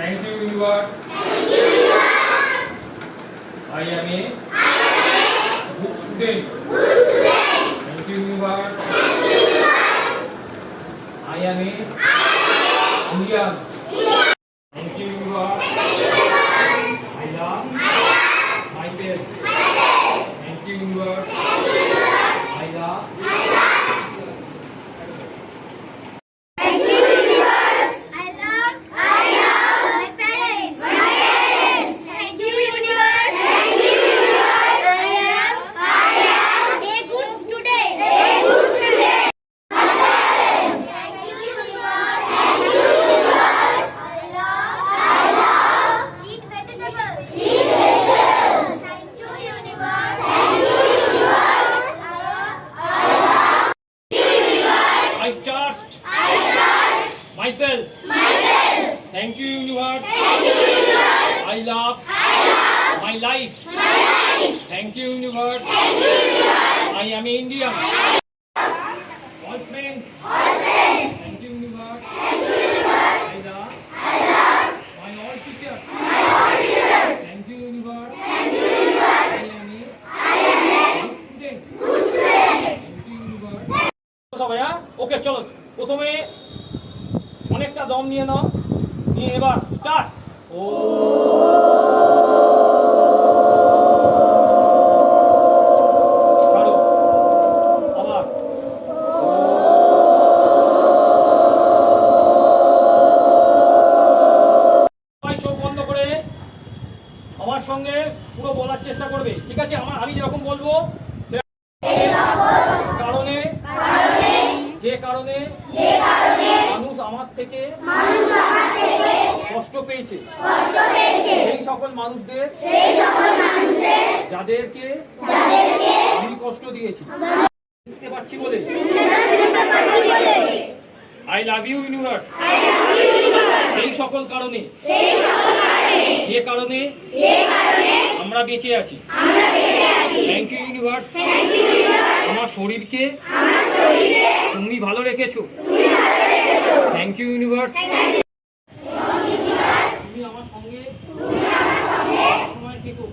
Thank you, universe. I am a good student. Thank you, universe. I am a Indian. Thank you, universe. I love myself. Thank you, universe. I love. I trust myself. Thank you, universe. I love my life. Thank you, universe. I am Indian. All friends. Thank you, universe. I love my all teachers. Thank you, universe. I am a good student. Thank you, universe. সবাই ওকে চলো প্রথমে অনেকটা দম নিয়ে নাও, নিয়ে এবার start. ও ছাড়ো, আবার সবাই চোখ বন্ধ করে আমার সঙ্গে পুরো বলার চেষ্টা করবে, ঠিক আছে? আমি যেরকম বলবো কারণে যে কারণে মানুষ আমার থেকে কষ্ট পেয়েছে সেই সকল মানুষদের যাদেরকে আমি কষ্ট দিয়েছি বুঝতে পারছি বলে আই লাভ ইউ ইউনিভার্স। সেই সকল কারণে যে কারণে আমরা বেঁচে আছি। Thank you universe. আমার শরীরকে তুমি ভালো রেখেছো। Thank you universe. তুমি আমার সঙ্গে সময় থেকো।